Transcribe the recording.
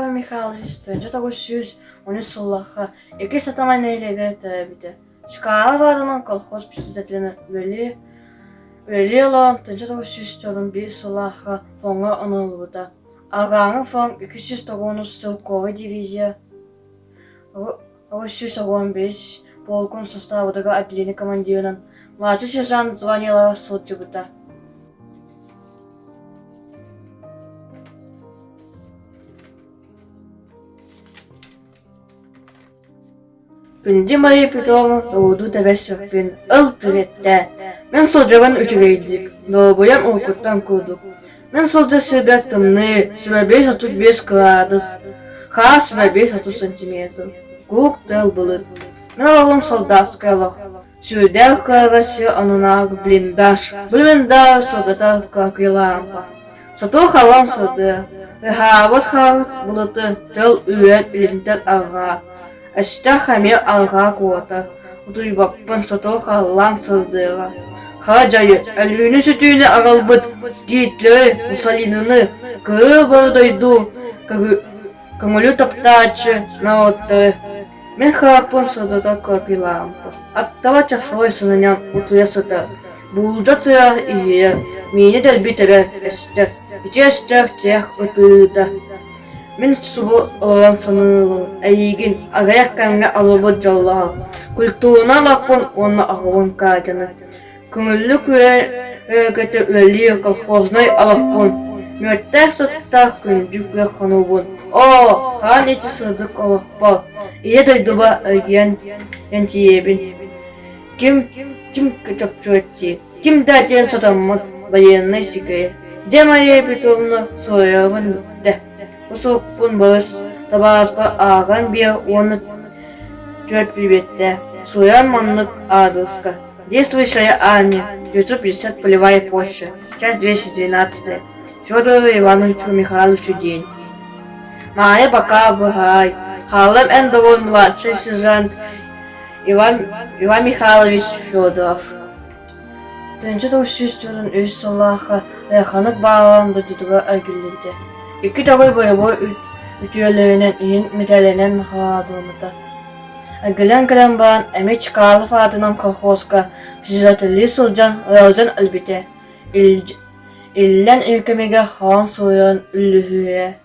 Иван Михайлович, тönce тогуссүүс уни сыллахха эки сатамай нейлеге тәбите. Шкала варынан колхоз председателіне Вели олан тönce тогуссүүс төлін bir сыллахха фонга анылбыта. Агаңы фон 290 стрелковый дивизия. Тогуссүүс 15 полкун составыдага отделение командирынан младший сержант званила сотребыта. Күнде Мария Петровна doğdu tebessümün ıl pürette. Men solcaban üçügeydik. Doğuyan okuttan kurduk. Men solca sebep tımlı, sebep 35 gradus. Ха sebep 30 santimetr. Kuk tel bulut. Men oğlum soldatskalık. Sürder karası anınak blindaj. Blindaj soldata kakı lampa. Satıl halam solda. Rehavat havat bulutu tel üyen ilintel ağa. Ашта хамер алга куата. Утуй баппан сатыл халлан сылдыга. Ха жайы, әлүүнү сүтүүнү агалбыт, диитлери, Муссолинини, кыбырдойду, көңүлү таптаачы, наоттары. Мен хараппын сылдыда кыркылампы. Аттава часовой сынынян утуя сыта. Булда тыра иер, мени дәрбитері әстер. Ити әстер тех ытыда. Мен субу олан санылын, әйгін ағаяк кәмге алыбыт жаллағы. Культуына лақпын оны ағуын кәдіні. Күңілі көрәкеті үләлі колхознай алақпын. Мөттәк сыттақ күндік ве қанубын. О, хан еті сырдық алақпал. Ие дайдыба әрген ентиебін. Ким күтіпчу әтті? Ким дәтен сатаммат военный секрет? Де Мария Петровна соявын мүтті. Усукпун быз табаспа аған бия оны төт прибетте. Суян маннык адыска. Действующая армия. 950 полевая почта. Часть 212. Федору Ивановичу Михайловичу день. Мая пока быгай. Халым эндогон младший сержант Иван Михайлович Федоров. Тönce тогуссүүстөрүн өз саллаха райханык bağlandı дутуга агилдерде. İki tağıl boyu ütüyelerinin iyin metalenen xadılmıda. Gelen bağın emek çıkarlı adından kolxozga председателі сылжан ралжан әлбете. İllen ülkemege xan soyan üllühüye.